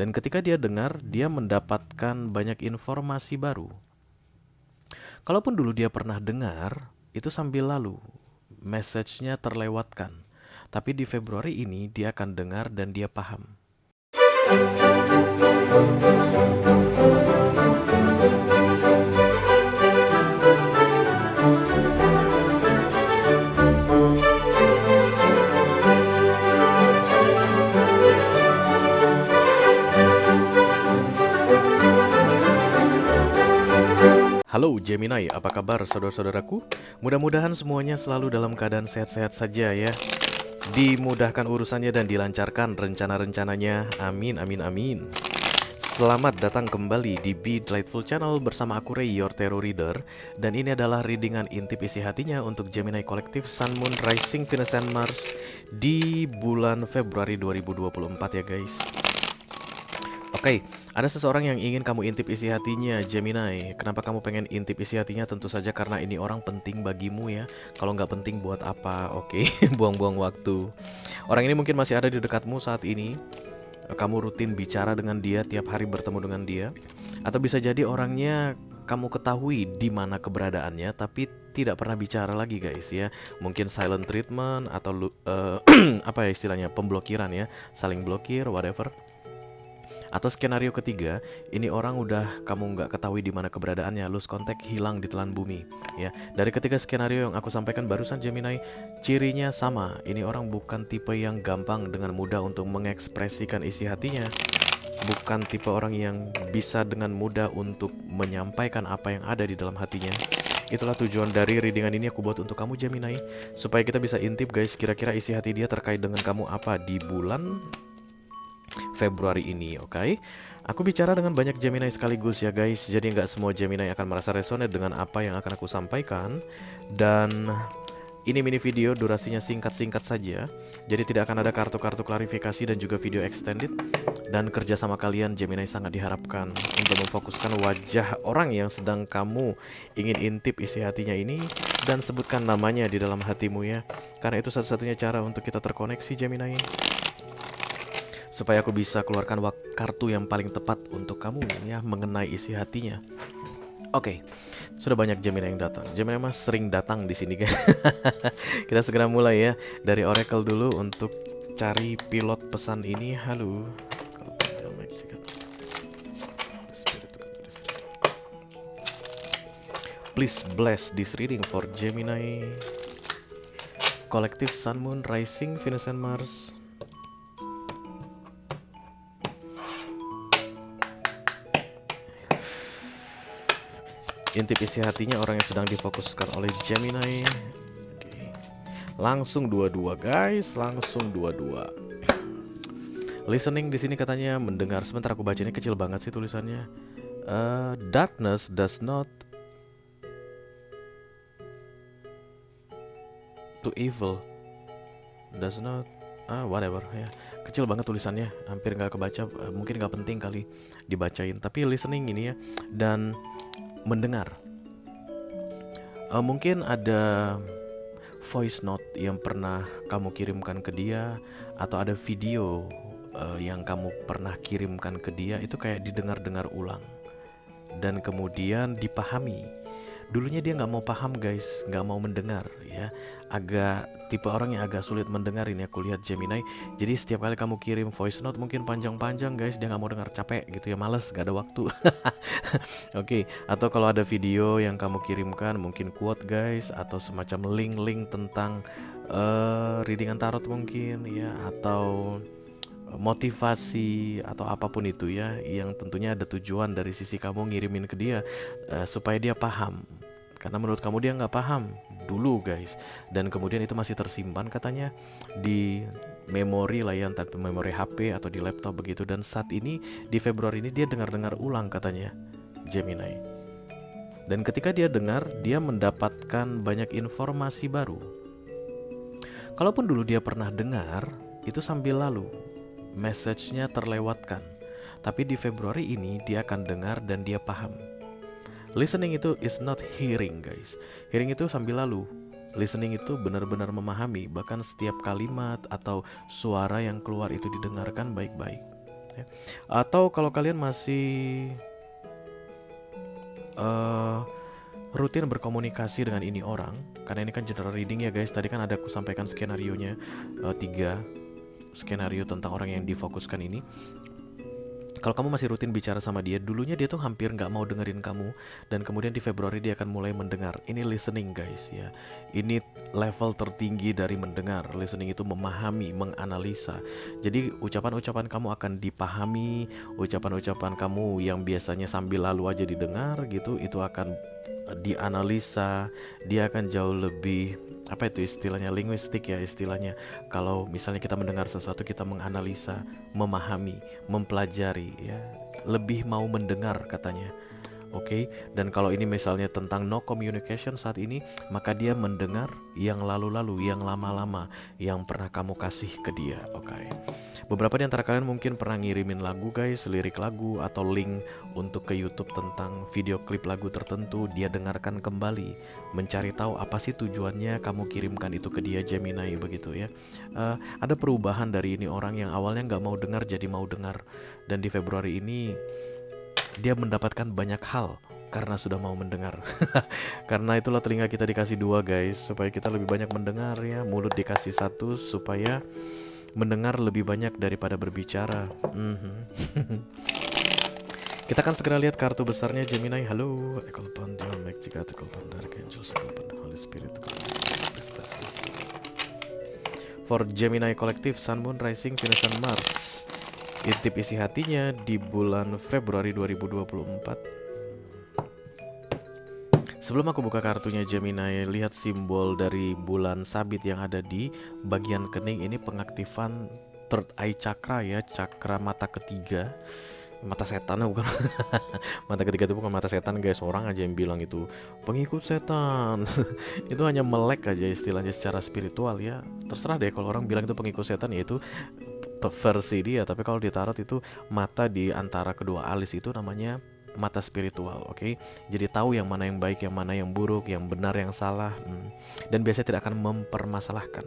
Dan ketika dia dengar, dia mendapatkan banyak informasi baru. Kalaupun dulu dia pernah dengar, itu sambil lalu. Message-nya terlewatkan. Tapi di Februari ini dia akan dengar dan dia paham. Halo Gemini, apa kabar saudara-saudaraku? Mudah-mudahan semuanya selalu dalam keadaan sehat-sehat saja ya. Dimudahkan urusannya dan dilancarkan rencana-rencananya. Amin, amin, amin. Selamat datang kembali di Be Delightful Channel bersama aku Ray, your tarot reader. Dan ini adalah readingan intip isi hatinya untuk Gemini Kolektif Sun, Moon, Rising, Venus, and Mars di bulan Februari 2024 ya guys. Oke, ada seseorang yang ingin kamu intip isi hatinya, Gemini. Kenapa kamu pengen intip isi hatinya? Tentu saja karena ini orang penting bagimu ya. Kalau nggak penting buat apa? Oke, buang-buang waktu. Orang ini mungkin masih ada di dekatmu saat ini. Kamu rutin bicara dengan dia, tiap hari bertemu dengan dia. Atau bisa jadi orangnya kamu ketahui di mana keberadaannya, tapi tidak pernah bicara lagi guys ya. Mungkin silent treatment atau apa ya istilahnya, pemblokiran ya, saling blokir, whatever. Atau skenario ketiga, ini orang udah kamu nggak ketahui di mana keberadaannya, lose contact, hilang di telan bumi. Ya, dari ketiga skenario yang aku sampaikan barusan Gemini, cirinya sama. Ini orang bukan tipe yang gampang dengan mudah untuk mengekspresikan isi hatinya. Bukan tipe orang yang bisa dengan mudah untuk menyampaikan apa yang ada di dalam hatinya. Itulah tujuan dari readingan ini aku buat untuk kamu Gemini, supaya kita bisa intip guys, kira-kira isi hati dia terkait dengan kamu apa di bulan Februari ini, oke? Aku bicara dengan banyak Gemini sekaligus ya guys, jadi nggak semua Gemini akan merasa resonate dengan apa yang akan aku sampaikan. Dan ini mini video, durasinya singkat-singkat saja, jadi tidak akan ada kartu-kartu klarifikasi dan juga video extended. Dan kerja sama kalian Gemini sangat diharapkan untuk memfokuskan wajah orang yang sedang kamu ingin intip isi hatinya ini, dan sebutkan namanya di dalam hatimu ya, karena itu satu-satunya cara untuk kita terkoneksi Gemini, supaya aku bisa keluarkan kartu yang paling tepat untuk kamu ya mengenai isi hatinya. Oke, sudah banyak Gemini yang datang. Gemini mas sering datang di sini guys. Kita segera mulai ya dari Oracle dulu untuk cari pilot pesan ini. Halo. Please bless this reading for Gemini Kolektif Sun, Moon, Rising, Venus, and Mars. Intip isi hatinya orang yang sedang difokuskan oleh Gemini. Oke. Langsung dua-dua guys, langsung dua-dua. Listening di sini katanya mendengar. Sebentar aku baca, ini kecil banget sih tulisannya. Darkness does not to evil. Does not whatever ya. Kecil banget tulisannya, hampir nggak kebaca. Mungkin nggak penting kali dibacain. Tapi listening ini ya, dan mendengar. Mungkin ada voice note yang pernah kamu kirimkan ke dia, atau ada video yang kamu pernah kirimkan ke dia, itu kayak didengar-dengar ulang dan kemudian dipahami. Dulunya dia nggak mau paham guys, nggak mau mendengar ya. Agak tipe orang yang agak sulit mendengar ini aku lihat Gemini. Jadi setiap kali kamu kirim voice note mungkin panjang-panjang guys, dia nggak mau dengar, capek gitu ya, males, nggak ada waktu. Oke, atau kalau ada video yang kamu kirimkan mungkin quote guys, atau semacam link-link tentang readingan tarot mungkin ya, atau motivasi atau apapun itu ya, yang tentunya ada tujuan dari sisi kamu ngirimin ke dia supaya dia paham. Karena menurut kamu dia nggak paham dulu guys, dan kemudian itu masih tersimpan katanya di memori lah ya, entah memori HP atau di laptop begitu. Dan saat ini di Februari ini dia dengar-dengar ulang katanya Gemini. Dan ketika dia dengar, dia mendapatkan banyak informasi baru. Kalaupun dulu dia pernah dengar, itu sambil lalu. Message-nya terlewatkan. Tapi di Februari ini dia akan dengar dan dia paham. Listening itu is not hearing guys. Hearing itu sambil lalu. Listening itu benar-benar memahami, bahkan setiap kalimat atau suara yang keluar itu didengarkan baik-baik. ya. Atau kalau kalian masih eh, rutin berkomunikasi dengan ini orang, karena ini kan general reading ya guys. Tadi kan ada aku sampaikan skenario-nya, 3 skenario tentang orang yang difokuskan ini. Kalau kamu masih rutin bicara sama dia, dulunya dia tuh hampir nggak mau dengerin kamu, dan kemudian di Februari dia akan mulai mendengar. Ini listening guys ya. Ini level tertinggi dari mendengar. Listening itu memahami, menganalisa. Jadi ucapan-ucapan kamu akan dipahami, ucapan-ucapan kamu yang biasanya sambil lalu aja didengar gitu, itu akan dianalisa. Dia akan jauh lebih, apa itu istilahnya, linguistik ya istilahnya. Kalau misalnya kita mendengar sesuatu, kita menganalisa, memahami, mempelajari ya, lebih mau mendengar katanya. Oke, dan kalau ini misalnya tentang no communication saat ini, maka dia mendengar yang lalu-lalu, yang lama-lama, yang pernah kamu kasih ke dia. Oke. Beberapa di antara kalian mungkin pernah ngirimin lagu guys, lirik lagu atau link untuk ke YouTube tentang video klip lagu tertentu. Dia dengarkan kembali, mencari tahu apa sih tujuannya kamu kirimkan itu ke dia, Gemini, begitu ya. Ada perubahan dari ini orang yang awalnya nggak mau dengar jadi mau dengar. Dan di Februari ini dia mendapatkan banyak hal karena sudah mau mendengar. Karena itulah telinga kita dikasih 2 guys, supaya kita lebih banyak mendengar ya. Mulut dikasih 1 supaya mendengar lebih banyak daripada berbicara. Kita akan segera lihat kartu besarnya Gemini. Halo, Equal Pandar, Magic, Equal Pandar, Angel, Equal Pandar, Holy Spirit. For Gemini Collective, Sun, Moon, Rising, Venus, dan Mars. Intip isi hatinya di bulan Februari 2024. Sebelum aku buka kartunya Gemini, lihat simbol dari bulan sabit yang ada di bagian kening. Ini pengaktifan third eye chakra ya, chakra mata ketiga. Mata setan bukan. Mata ketiga itu bukan mata setan guys, orang aja yang bilang itu pengikut setan. Itu hanya melek aja istilahnya secara spiritual ya. Terserah deh kalau orang bilang itu pengikut setan, ya itu versi dia. Tapi kalau di tarot itu mata di antara kedua alis itu namanya mata spiritual, oke? Jadi tahu yang mana yang baik, yang mana yang buruk, yang benar, yang salah, dan biasanya tidak akan mempermasalahkan.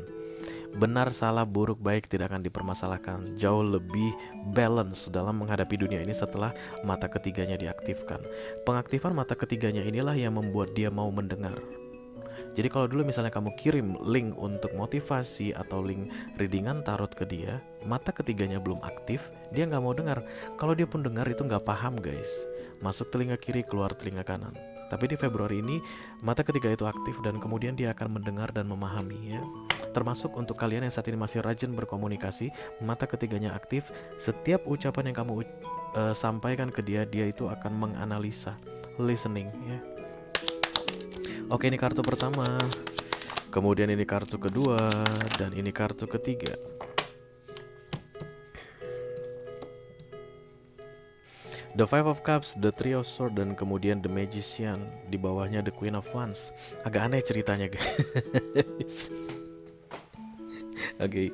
Benar, salah, buruk, baik tidak akan dipermasalahkan. Jauh lebih balance dalam menghadapi dunia ini setelah mata ketiganya diaktifkan. Pengaktifan mata ketiganya inilah yang membuat dia mau mendengar. Jadi kalau dulu misalnya kamu kirim link untuk motivasi atau link readingan tarot ke dia, mata ketiganya belum aktif, dia nggak mau dengar. Kalau dia pun dengar itu nggak paham guys. Masuk telinga kiri, keluar telinga kanan. Tapi di Februari ini mata ketiga itu aktif dan kemudian dia akan mendengar dan memahami ya. Termasuk untuk kalian yang saat ini masih rajin berkomunikasi, mata ketiganya aktif. Setiap ucapan yang kamu sampaikan ke dia, dia itu akan menganalisa, listening ya. Oke, ini kartu pertama. Kemudian ini kartu kedua, dan ini kartu ketiga. The Five of Cups, The Three of Swords, dan kemudian The Magician. Di bawahnya The Queen of Wands. Agak aneh ceritanya guys. Oke.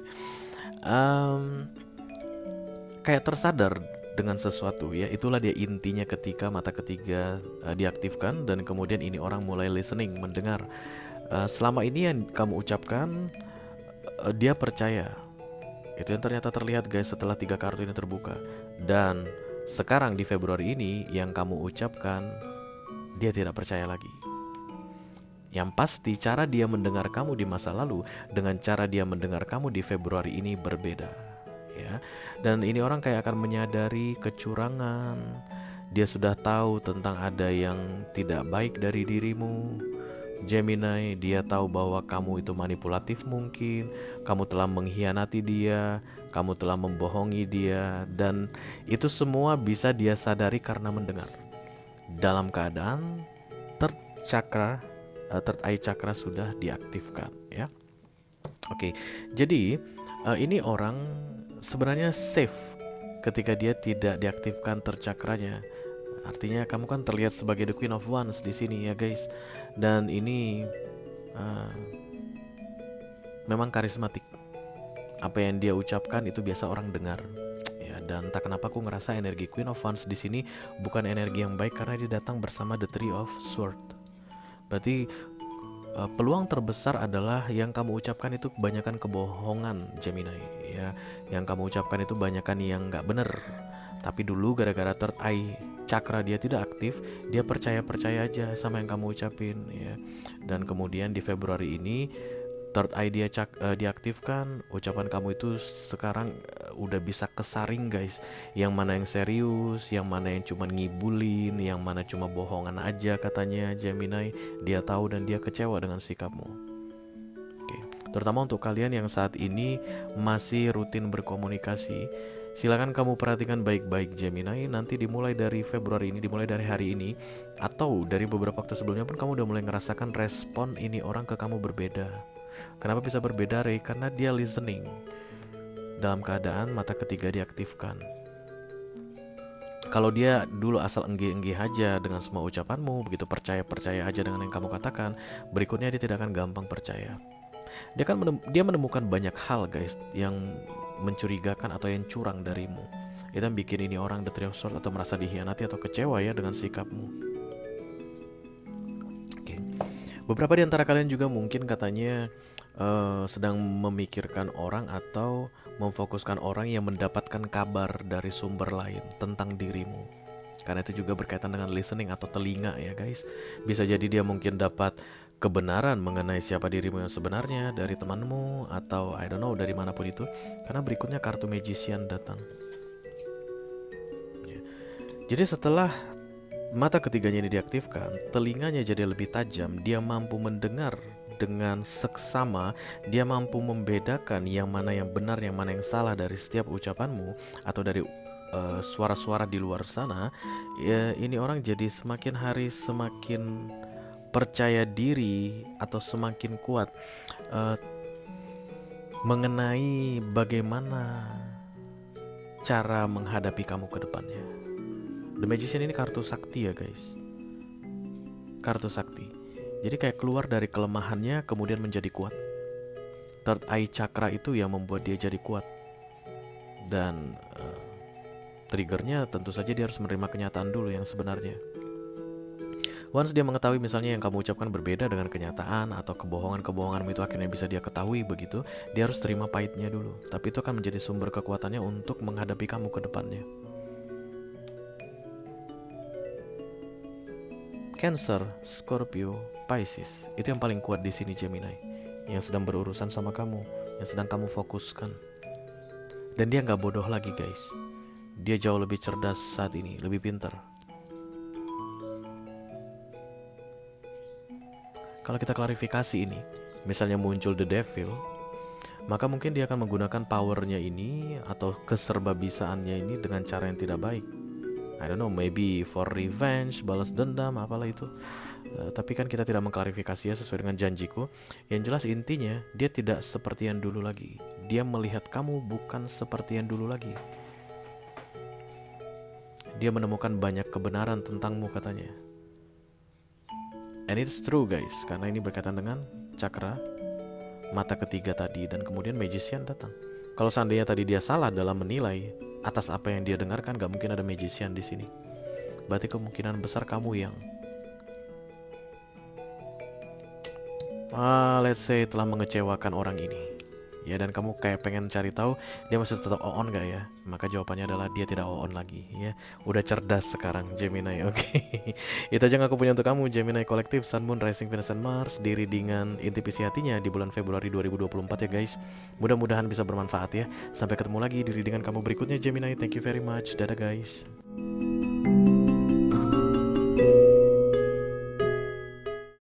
Kayak tersadar dengan sesuatu ya. Itulah dia intinya ketika mata ketiga diaktifkan dan kemudian ini orang mulai listening, mendengar. Selama ini yang kamu ucapkan dia percaya. Itu yang ternyata terlihat guys setelah 3 kartu ini terbuka. Dan sekarang di Februari ini yang kamu ucapkan dia tidak percaya lagi. Yang pasti cara dia mendengar kamu di masa lalu dengan cara dia mendengar kamu di Februari ini berbeda. Ya. Dan ini orang kayak akan menyadari kecurangan. Dia sudah tahu tentang ada yang tidak baik dari dirimu Gemini. Dia tahu bahwa kamu itu manipulatif mungkin, kamu telah mengkhianati dia, kamu telah membohongi dia, dan itu semua bisa dia sadari karena mendengar. Dalam keadaan third eye chakra sudah diaktifkan ya. Oke, jadi ini orang sebenarnya safe ketika dia tidak diaktifkan tercakranya. Artinya kamu kan terlihat sebagai the Queen of Wands di sini ya guys. Dan ini memang karismatik. Apa yang dia ucapkan itu biasa orang dengar. Ya, dan tak kenapa aku ngerasa energi Queen of Wands di sini bukan energi yang baik karena dia datang bersama the Three of Swords. Berarti peluang terbesar adalah yang kamu ucapkan itu kebanyakan kebohongan, Gemini, ya. Yang kamu ucapkan itu banyakan yang nggak bener. Tapi dulu gara-gara third eye cakra dia tidak aktif, dia percaya-percaya aja sama yang kamu ucapin, ya. Dan kemudian di Februari ini third eye dia diaktifkan, ucapan kamu itu sekarang udah bisa kesaring, guys. Yang mana yang serius, yang mana yang cuma ngibulin, yang mana cuma bohongan aja katanya Gemini. Dia tahu dan dia kecewa dengan sikapmu. Oke. Terutama untuk kalian yang saat ini masih rutin berkomunikasi, silakan kamu perhatikan baik-baik Gemini. Nanti dimulai dari Februari ini, dimulai dari hari ini, atau dari beberapa waktu sebelumnya pun kamu udah mulai ngerasakan respon ini orang ke kamu berbeda. Kenapa bisa berbeda, Ray? Karena dia listening dalam keadaan mata ketiga diaktifkan. Kalau dia dulu asal enggih-enggih aja dengan semua ucapanmu, begitu percaya-percaya aja dengan yang kamu katakan, berikutnya dia tidak akan gampang percaya. Dia menemukan banyak hal, guys, yang mencurigakan atau yang curang darimu. Itu yang bikin ini orang the Three of Swords atau merasa dihianati atau kecewa ya dengan sikapmu. Beberapa di antara kalian juga mungkin katanya sedang memikirkan orang atau memfokuskan orang yang mendapatkan kabar dari sumber lain tentang dirimu. Karena itu juga berkaitan dengan listening atau telinga ya, guys. Bisa jadi dia mungkin dapat kebenaran mengenai siapa dirimu yang sebenarnya dari temanmu atau I don't know dari manapun itu. Karena berikutnya kartu Magician datang. Jadi setelah mata ketiganya ini diaktifkan, telinganya jadi lebih tajam, dia mampu mendengar dengan seksama, dia mampu membedakan yang mana yang benar, yang mana yang salah dari setiap ucapanmu atau dari suara-suara di luar sana. Ya, ini orang jadi semakin hari semakin percaya diri atau semakin kuat mengenai bagaimana cara menghadapi kamu ke depannya. The Magician ini kartu sakti ya, guys. Kartu sakti. Jadi kayak keluar dari kelemahannya kemudian menjadi kuat. Third eye chakra itu yang membuat dia jadi kuat. Dan triggernya tentu saja dia harus menerima kenyataan dulu yang sebenarnya. Once dia mengetahui misalnya yang kamu ucapkan berbeda dengan kenyataan atau kebohongan-kebohonganmu itu akhirnya bisa dia ketahui begitu, dia harus terima pahitnya dulu. Tapi itu akan menjadi sumber kekuatannya untuk menghadapi kamu ke depannya. Cancer, Scorpio, Pisces, itu yang paling kuat di sini Gemini, yang sedang berurusan sama kamu, yang sedang kamu fokuskan. Dan dia nggak bodoh lagi, guys. Dia jauh lebih cerdas saat ini, lebih pintar. Kalau kita klarifikasi ini, misalnya muncul The Devil, maka mungkin dia akan menggunakan powernya ini atau keserbabisaannya ini dengan cara yang tidak baik. I don't know, maybe for revenge, balas dendam, apalah itu. Tapi kan kita tidak mengklarifikasi ya sesuai dengan janjiku. Yang jelas intinya, dia tidak seperti yang dulu lagi. Dia melihat kamu bukan seperti yang dulu lagi. Dia menemukan banyak kebenaran tentangmu katanya. And it's true, guys, karena ini berkaitan dengan cakra mata ketiga tadi. Dan kemudian Magician datang. Kalau seandainya tadi dia salah dalam menilai atas apa yang dia dengarkan, gak mungkin ada Magician di sini. Berarti kemungkinan besar kamu yang let's say telah mengecewakan orang ini. Ya, dan kamu kayak pengen cari tahu dia masih tetap on gak ya? Maka jawabannya adalah dia tidak on lagi ya. Udah cerdas sekarang Gemini, oke. Itu aja yang aku punya untuk kamu Gemini kolektif Sun, Moon, Rising, Venus, and Mars di readingan inti visi hatinya di bulan Februari 2024 ya, guys. Mudah-mudahan bisa bermanfaat ya. Sampai ketemu lagi di readingan kamu berikutnya Gemini. Thank you very much. Dadah, guys.